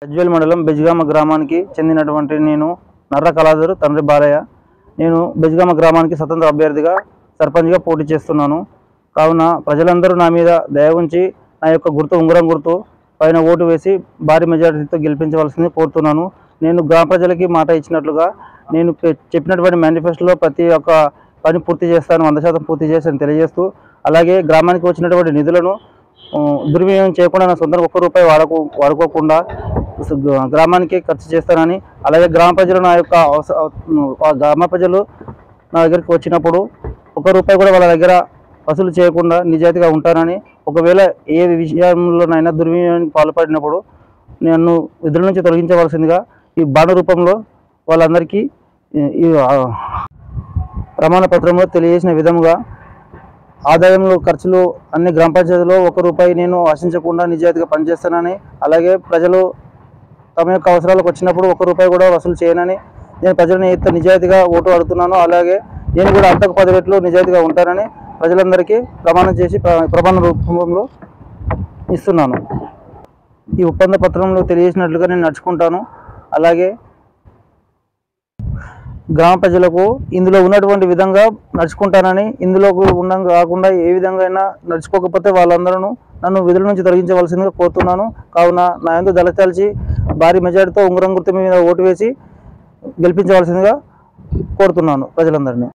గజ్వేల్ మండలం బెజ్గామ గ్రామానికి చెందినటువంటి నేను నర్ర కళాధర్ తండ్రి బాలయ్య. నేను బెజ్గామ గ్రామానికి స్వతంత్ర అభ్యర్థిగా సర్పంచ్గా పోటీ చేస్తున్నాను. కావున ప్రజలందరూ నా మీద దయ ఉంచి నా యొక్క గుర్తు ఉంగరం గుర్తు పైన ఓటు వేసి భారీ మెజారిటీతో గెలిపించవలసింది కోరుతున్నాను. నేను గ్రామ ప్రజలకి మాట ఇచ్చినట్లుగా నేను చెప్పినటువంటి మేనిఫెస్టోలో ప్రతి ఒక్క పని పూర్తి చేస్తాను, 100% పూర్తి చేస్తాను తెలియజేస్తూ, అలాగే గ్రామానికి వచ్చినటువంటి నిధులను దుర్వినియోగం చేయకుండా నా సొంత ఒక్క రూపాయి వాడుకోకుండా గ్రామానికి ఖర్చు చేస్తానని, అలాగే గ్రామ ప్రజలు గ్రామ ప్రజలు నా దగ్గరికి వచ్చినప్పుడు ఒక్క రూపాయి కూడా వాళ్ళ దగ్గర వసూలు చేయకుండా నిజాయితీగా ఉంటానని, ఒకవేళ ఏ విషయంలోనైనా దుర్వినియోగానికి పాల్పడినప్పుడు నన్ను విధుల నుంచి తొలగించవలసిందిగా ఈ బాండ్ రూపంలో వాళ్ళందరికీ ఈ ప్రమాణ పత్రంలో తెలియజేసిన విధంగా ఆదాయంలో ఖర్చులు అన్ని గ్రామ పంచాయతీలో ఒక్క రూపాయి నేను ఆశించకుండా నిజాయితీగా పనిచేస్తానని, అలాగే ప్రజలు తమ యొక్క అవసరాలకు వచ్చినప్పుడు ఒక్క రూపాయి కూడా వసూలు చేయనని, నేను ప్రజలను ఎంత నిజాయితీగా ఓటు అడుగుతున్నానో అలాగే నేను కూడా అంతకు 10 రెట్లు నిజాయితీగా ఉంటానని ప్రజలందరికీ ప్రమాణం చేసి ప్రమాణ రూపంలో ఇస్తున్నాను. ఈ ఒప్పంద పత్రంలో తెలియజేసినట్లుగా నేను నడుచుకుంటాను. అలాగే గ్రామ ప్రజలకు ఇందులో ఉన్నటువంటి విధంగా నడుచుకుంటానని, ఇందులో కాకుండా ఏ విధంగా అయినా నడుచుకోకపోతే వాళ్ళందరూ నన్ను విధుల నుంచి తొలగించవలసిందిగా కోరుతున్నాను. కావున నా యందు దళచాల్చి భారీ మెజారిటీతో ఉంగరం గుర్తు మీద ఓటు వేసి గెలిపించవలసిందిగా కోరుతున్నాను ప్రజలందరినీ.